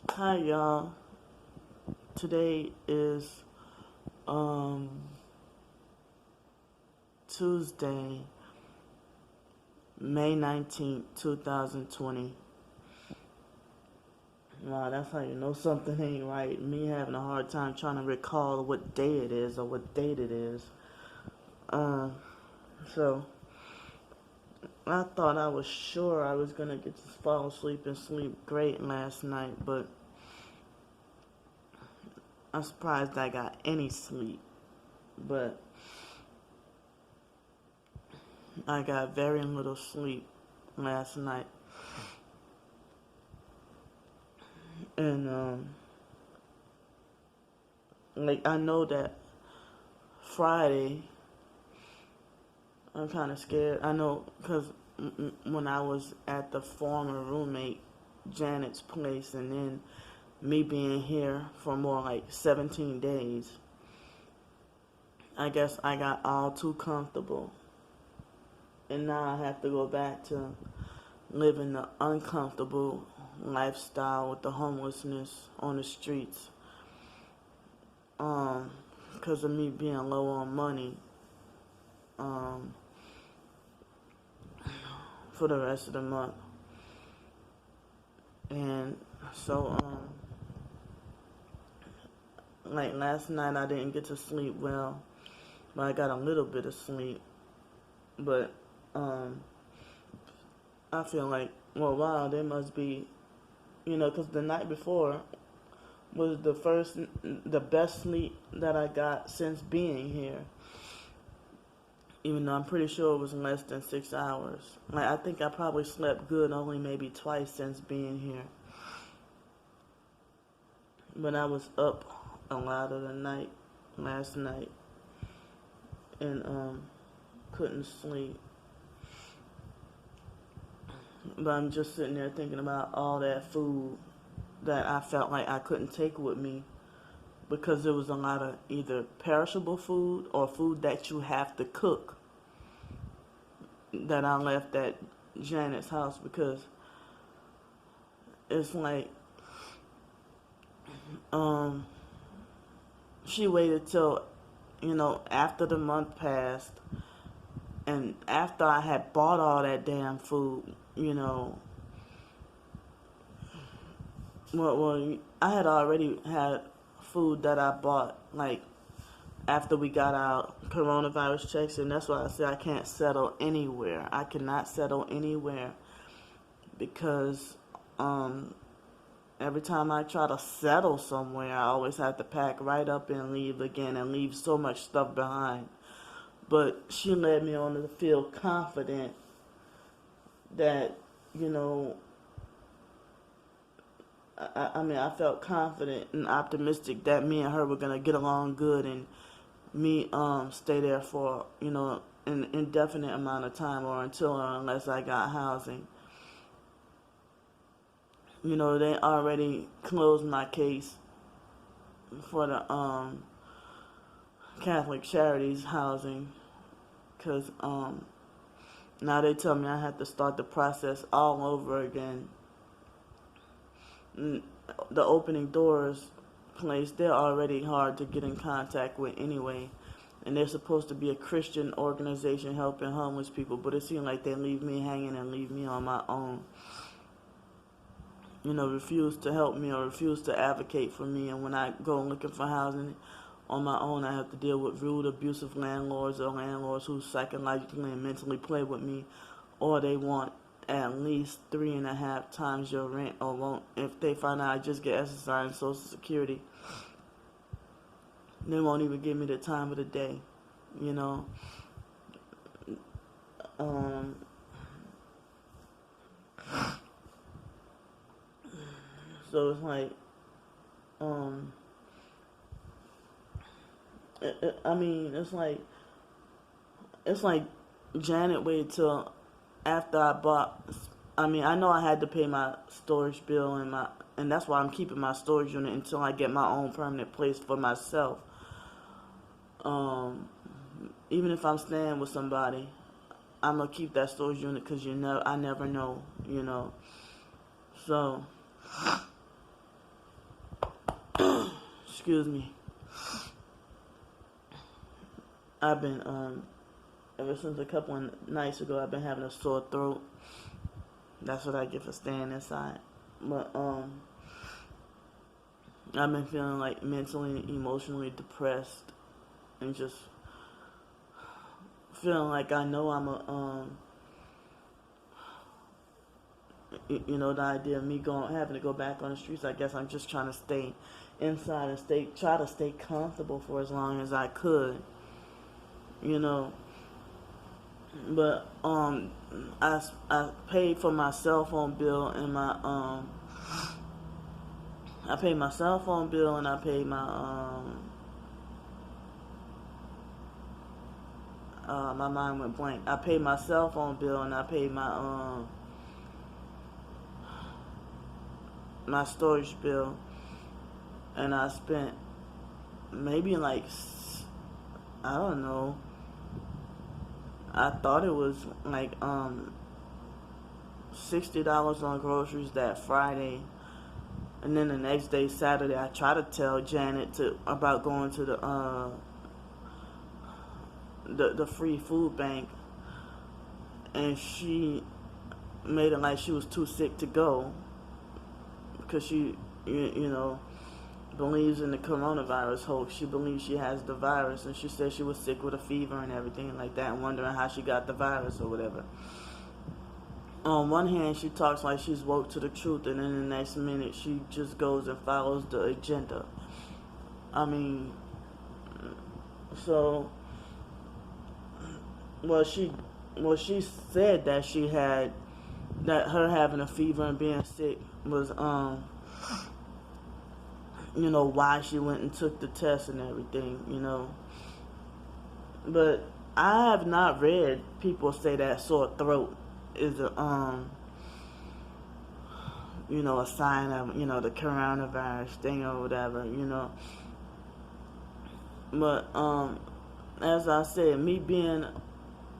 Hi y'all. Today is um Tuesday, May 19th, 2020. Wow, that's how you know something ain't right. Me having a hard time trying to recall what day it is or what date it is. Um so I thought I was sure I was gonna get to fall asleep and sleep great last night, but I'm surprised I got any sleep. But I got very little sleep last night. And like I know that Friday, I'm kind of scared. I know because when I was at the former roommate Janet's place, and then me being here for more like 17 days, I guess I got all too comfortable, and now I have to go back to living the uncomfortable lifestyle with the homelessness on the streets. Because of me being low on money. Um, for the rest of the month. And so, like last night I didn't get to sleep well, but I got a little bit of sleep. But, I feel like, well, wow, there must be, because the night before was the best sleep that I got since being here. Even though I'm pretty sure it was less than 6 hours. Like, I think I probably slept good only maybe twice since being here. But I was up a lot of the night last night and couldn't sleep. But I'm just sitting there thinking about all that food that I felt like I couldn't take with me because there was a lot of either perishable food or food that you have to cook that I left at Janet's house because it's like she waited till after the month passed and after I had bought all that damn food, well, I had already had food that I bought like after we got our coronavirus checks, and that's why I say I can't settle anywhere. I cannot settle anywhere because every time I try to settle somewhere, I always have to pack right up and leave again and leave so much stuff behind. But she led me on to feel confident that, you know, I felt confident and optimistic that me and her were gonna get along good, and me stay there for an indefinite amount of time or until or unless I got housing. They already closed my case for the Catholic Charities housing because now they tell me I have to start the process all over again. The opening doors place, they're already hard to get in contact with anyway. And they're supposed to be a Christian organization helping homeless people, but it seemed like they leave me hanging and leave me on my own. Refuse to help me or refuse to advocate for me. And when I go looking for housing on my own, I have to deal with rude, abusive landlords or landlords who psychologically and mentally play with me, or they want at least 3.5 times your rent, or won't, if they find out I just get SSI and Social Security, they won't even give me the time of the day, you know. Um, so it's like, um, I mean, it's like Janet waited till after I bought. I mean, I know I had to pay my storage bill and that's why I'm keeping my storage unit until I get my own permanent place for myself. Um, Even if I'm staying with somebody, I'm gonna keep that storage unit because I never know. So excuse me. I've been ever since a couple of nights ago. I've been having a sore throat. That's what I get for staying inside. But I've been feeling like mentally, emotionally depressed, and just feeling like I know I'm a the idea of me having to go back on the streets. I guess I'm just trying to stay inside and try to stay comfortable for as long as I could, But I paid for my cell phone bill and I paid my cell phone bill and I paid my mind went blank. I paid my cell phone bill and I paid my storage bill, and I spent maybe like, I don't know, I thought it was like $60 on groceries that Friday, and then the next day, Saturday, I tried to tell Janet about going to the free food bank, and she made it like she was too sick to go because she believes in the coronavirus hoax. She believes she has the virus, and she said she was sick with a fever and everything like that, and wondering how she got the virus or whatever. On one hand, she talks like she's woke to the truth, and then the next minute she just goes and follows the agenda. I mean, so she said that that her having a fever and being sick was why she went and took the test and everything, But I have not read people say that sore throat is a sign of, the coronavirus thing or whatever, But as I said, me being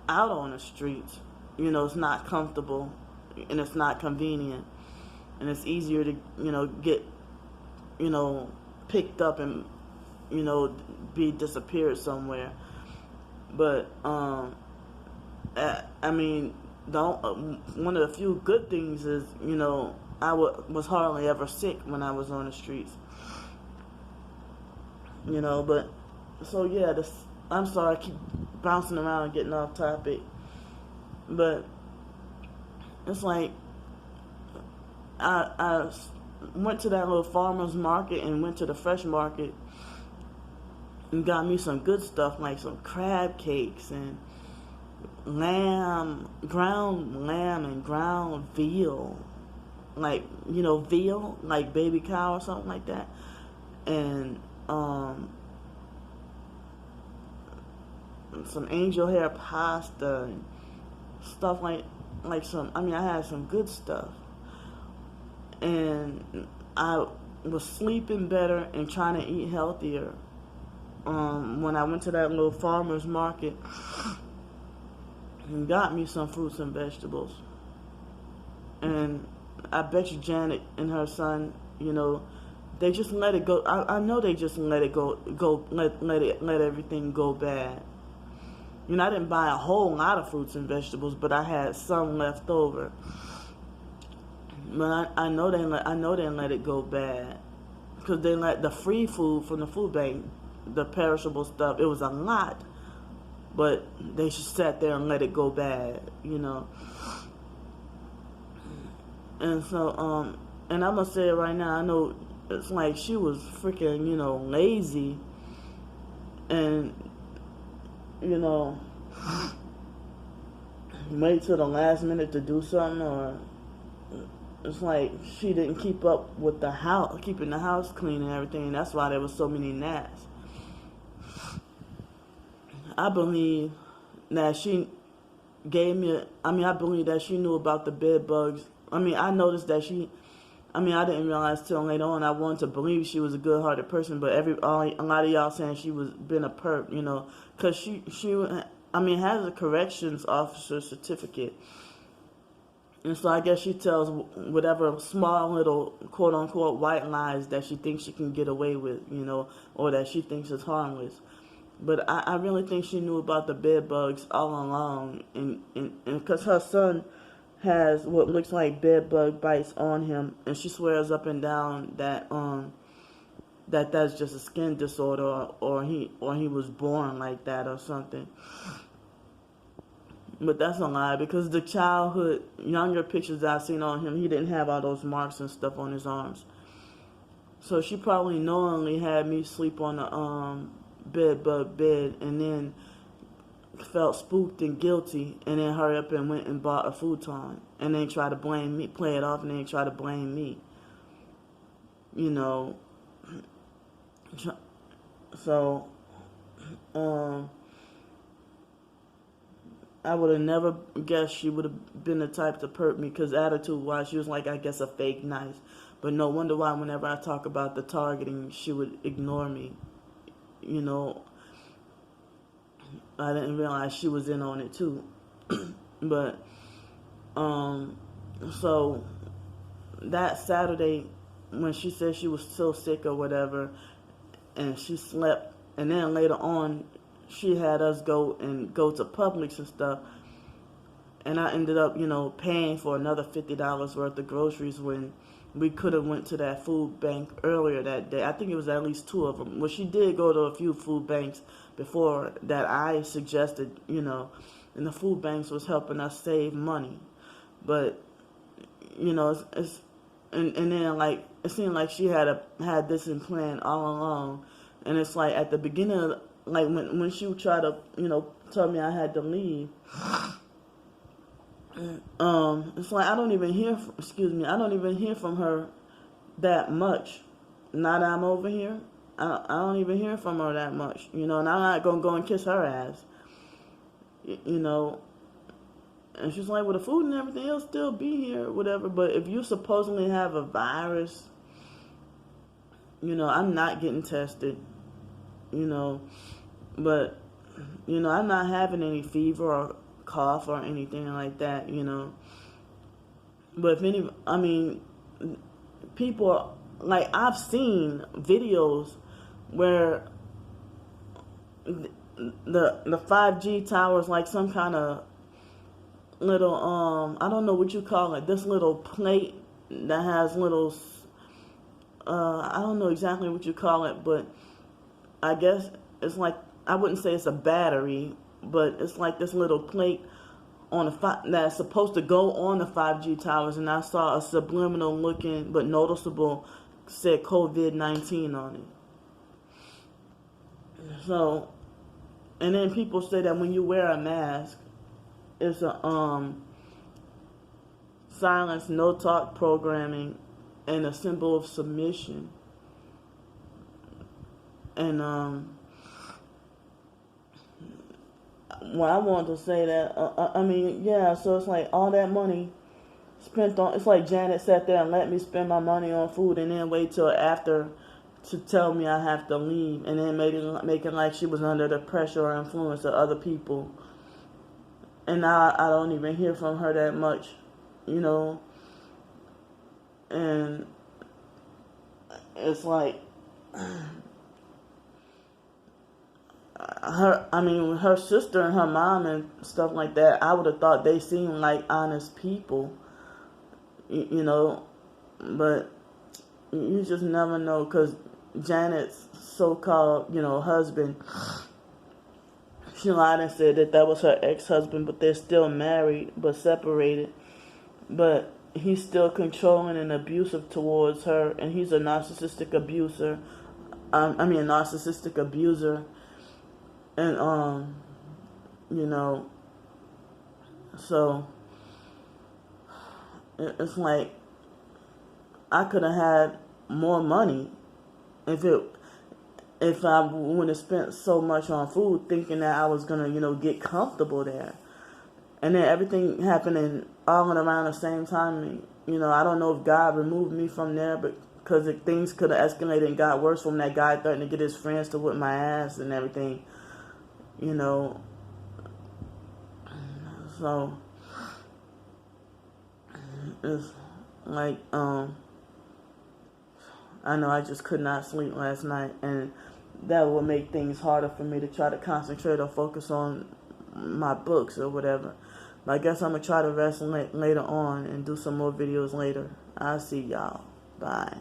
out on the streets, it's not comfortable and it's not convenient, and it's easier to, get, picked up and, be disappeared somewhere. But, I mean, one of the few good things is, I was hardly ever sick when I was on the streets. But, so yeah, I'm sorry I keep bouncing around and getting off topic. But it's like, I went to that little farmer's market and went to the fresh market and got me some good stuff, like some crab cakes and ground lamb and ground veal, like, veal, like baby cow or something like that, and some angel hair pasta and stuff like some, I had some good stuff, and I was sleeping better and trying to eat healthier when I went to that little farmer's market and got me some fruits and vegetables. And I bet you Janet and her son, they just let it go. I know they just let it let everything go bad. I didn't buy a whole lot of fruits and vegetables, but I had some left over. But I know they didn't let it go bad, because they let the free food from the food bank, the perishable stuff. It was a lot, but they just sat there and let it go bad, And so, and I'm gonna say it right now. I know it's like she was freaking, lazy, and wait till the last minute to do something, or it's like she didn't keep up with keeping the house clean and everything. That's why there was so many gnats. I believe that she gave me I believe that she knew about the bed bugs. I noticed that I didn't realize till later on. I wanted to believe she was a good-hearted person, but a lot of y'all saying she was been a perp, because she has a corrections officer certificate, And so I guess she tells whatever small little quote unquote white lies that she thinks she can get away with, or that she thinks is harmless. But I really think she knew about the bed bugs all along, and because her son has what looks like bed bug bites on him, and she swears up and down that that's just a skin disorder, or he was born like that or something. But that's a lie, because the childhood younger pictures I've seen on him, he didn't have all those marks and stuff on his arms. So she probably knowingly had me sleep on the bed bug bed, and then felt spooked and guilty, and then hurry up and went and bought a futon, and then try to blame me, play it off, and then try to blame me. So, I would have never guessed she would have been the type to perp me, because attitude-wise, she was like, I guess, a fake nice. But no wonder why whenever I talk about the targeting, she would ignore me. I didn't realize she was in on it too. But, so that Saturday, when she said she was so sick or whatever, and she slept, and then later on, she had us go to Publix and stuff, and I ended up, paying for another $50 worth of groceries when we could have went to that food bank earlier that day. I think it was at least 2 of them. Well, she did go to a few food banks before that I suggested, and the food banks was helping us save money. But, it's and then like it seemed like she had this in plan all along, and it's like at the beginning of, like when she would try to tell me I had to leave, it's like I don't even hear from her that much. Now that I'm over here, I don't even hear from her that much, and I'm not gonna go and kiss her ass, And she's like, well, the food and everything else still be here, whatever. But if you supposedly have a virus, I'm not getting tested, But, I'm not having any fever or cough or anything like that, But people, like, I've seen videos where the 5G towers, like some kind of little, I don't know what you call it, this little plate that has little, I don't know exactly what you call it, but I guess it's like, I wouldn't say it's a battery, but it's like this little plate that's supposed to go on the 5G towers, and I saw a subliminal looking but noticeable said COVID-19 on it. So, and then people say that when you wear a mask, it's a silence, no talk programming, and a symbol of submission. And well, I wanted to say that, so it's like all that money spent on, it's like Janet sat there and let me spend my money on food and then wait till after to tell me I have to leave, and then making like she was under the pressure or influence of other people. And now I don't even hear from her that much, and it's like, her sister and her mom and stuff like that, I would have thought they seemed like honest people, but you just never know, because Janet's so-called, husband, she lied and said that was her ex-husband, but they're still married, but separated, but he's still controlling and abusive towards her, and he's a narcissistic abuser, and so it's like I could have had more money if I wouldn't have spent so much on food, thinking that I was gonna get comfortable there, and then everything happening all around the same time. I don't know if God removed me from there, but because things could have escalated and got worse from that guy threatening to get his friends to whip my ass and everything. So It's like, I know I just could not sleep last night, and that will make things harder for me to try to concentrate or focus on my books or whatever. But I guess I'm going to try to rest later on and do some more videos later. I'll see y'all. Bye.